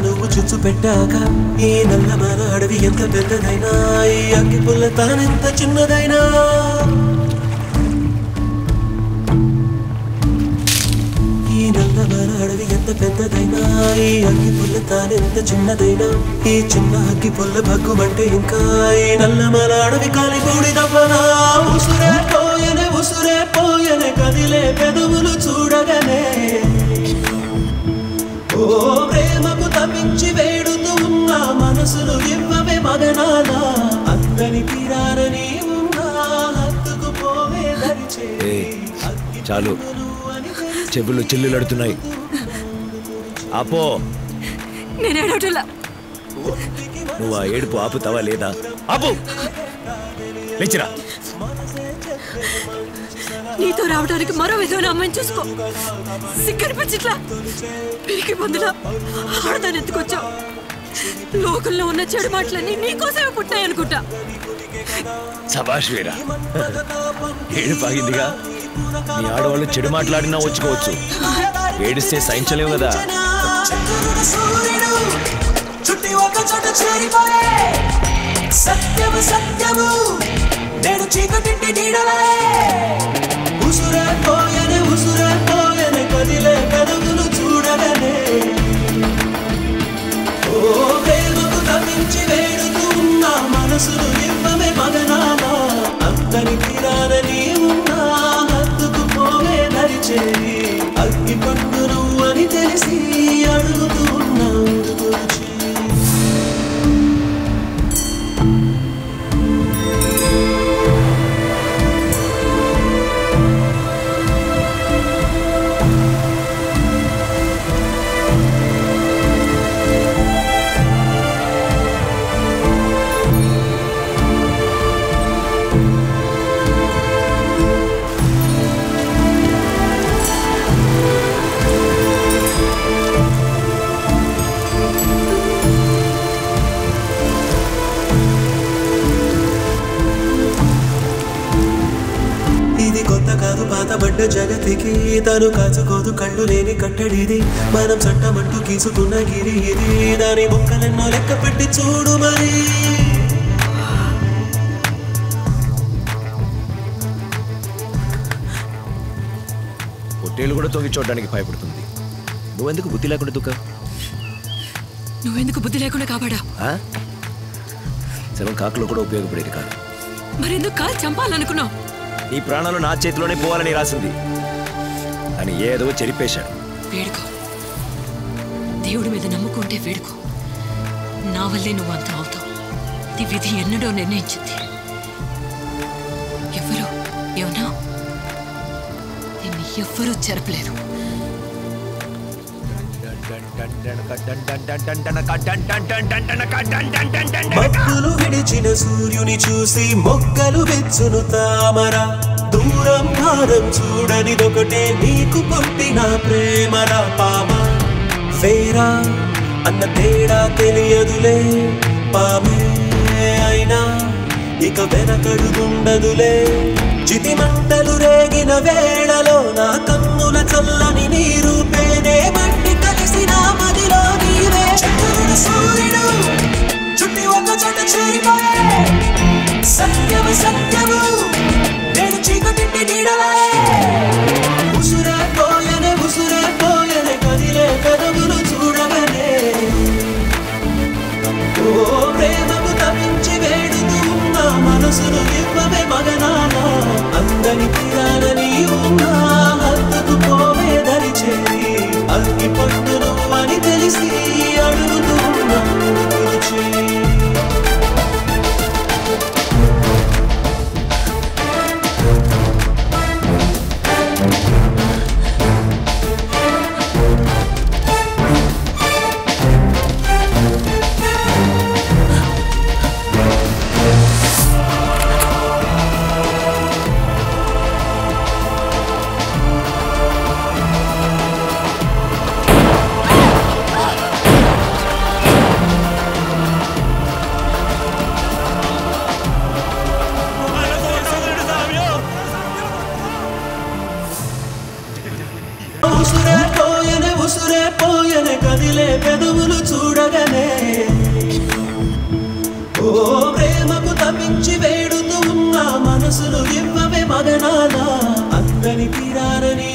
నువ్వు చుచ్చు పెట్టాక ఈ నల్లమల అడవి ఎంత పెద్దదైనా ఈ అగ్గి పుల్ల తానెంత చిన్నదైనా ఈ నల్లమల అడవి ఎంత పెద్దదైనా ఈ అగ్గి పుల్ల తానెంత చిన్నదైనా ఈ చిన్న అగ్గి పుల్ల భగ్గుమంటే ఇంకా ఈ నల్లమల అడవి కాలిగూడిదవ్వనా ఉసురే పోయనే కదిలే పెదవులు చూడగానే ఓ ప్రేమకు తప్పించి వేడుతూ ఉన్న మనసులు ఇవ్వవే మగనాల అందరి తీరారని ఉన్నా హత్తుకు పోవే దరిచే చాలు చెవులు చిల్లులడుతున్నాయి ఆపో నేనేడోటలా నువ్వు ఆ ఏడుపు ఆపుతావా లేదా ఆపు లేచిరా నీతో రావడానికి మరో విధమైన అమ్మాయిని చూసుకో సిగ్గనిపించట్లా పిరికి పొందులా ఆడదాన్ని ఎత్తుకొచ్చావు లోకల్లో ఉన్న చెడు మాటలన్నీ నీకోసమే పుట్టాయి అనుకుంటా సభాష్ వీరా ఏడుపు ఆగిందిగా నీ ఆడవాళ్ళు చెడు మాట్లాడినా వచ్చుకోవచ్చు ఏడిస్తే సహించలేవు కదా నేను చీకటింటి నీడలే ఉసురే పోయనే కదిలే పెదవులు చూడగానే ఓ ప్రేమకు తప్పించి వేడుతూ ఉన్న మనసులు ఇవ్వమే మగనాల అందరి తీరాలని ఉన్నా హత్తుకు పోవే దరిచేరి అగ్గి పండు నువ్వు అని తెలిసి అడుగుతూ ఉన్నా పాతబడ్డ జగతికి తను కాచుకోదు కళ్ళు లేని కట్టడిది మనం చట్టమంటూ గీసుకున్న గిరి ఇది దాని ముక్కలెన్నో లెక్క పెట్టి చూడు మరి పొట్టేలు కూడా తొంగి చూడడానికి భయపడుతుంది నువ్వెందుకు బుద్ధి లేకుండా దుఃఖ నువ్వెందుకు బుద్ధి లేకుండా కాపాడా శవం కాకులో కూడా ఉపయోగపడేది కాదు మరెందుకు కాలు చంపాలనుకున్నావు నీ ప్రాణాలు నా చేతిలోనే పోవాలని రాసింది అని ఏదో చెరిపేశాడు వేడుకో దేవుడి మీద నమ్ముకుంటే వేడుకో నా వల్లే నువ్వు అంత అవుతావు నీ విధి ఎన్నడో నిర్ణయించింది ఏమన్నా నిన్ను ఎవ్వరూ చెరపలేదు మబ్బులు విడిచిన సూర్యుని చూసి మొగ్గలు వెచ్చును తామర దూరం భారం చూడనిదొకటే నీకు పుట్టిన ప్రేమరా పామ వేరా అన్న తేడా తెలియదులే పామే అయినా ఇక వెనకడుగుండదులే చితి మంటలు రేగిన వేళలో నా కన్నుల చల్లని నీరు పేనే మట్టి కలిసిన మదిలో నీవే చంద్రుడు సూర్యుడు చుట్టి ఒక చోట చేరిపోయే సత్యము సత్యము నేను చీకటింటి నీడలే ఉసురే పోయనే కదిలే పెదవులు చూడగానే ఓ ప్రేమకు తప్పించి వేడుతూ ఉన్న మనసును ఇవ్వవే మగనాల అందరి తీరాలని ఉన్నా కదిలే పెదవులు చూడగానే ఓ ప్రేమకు తప్పించి వేడుతూ ఉన్న మనసులు ఇవ్వవే మగనాల అందని తీరారని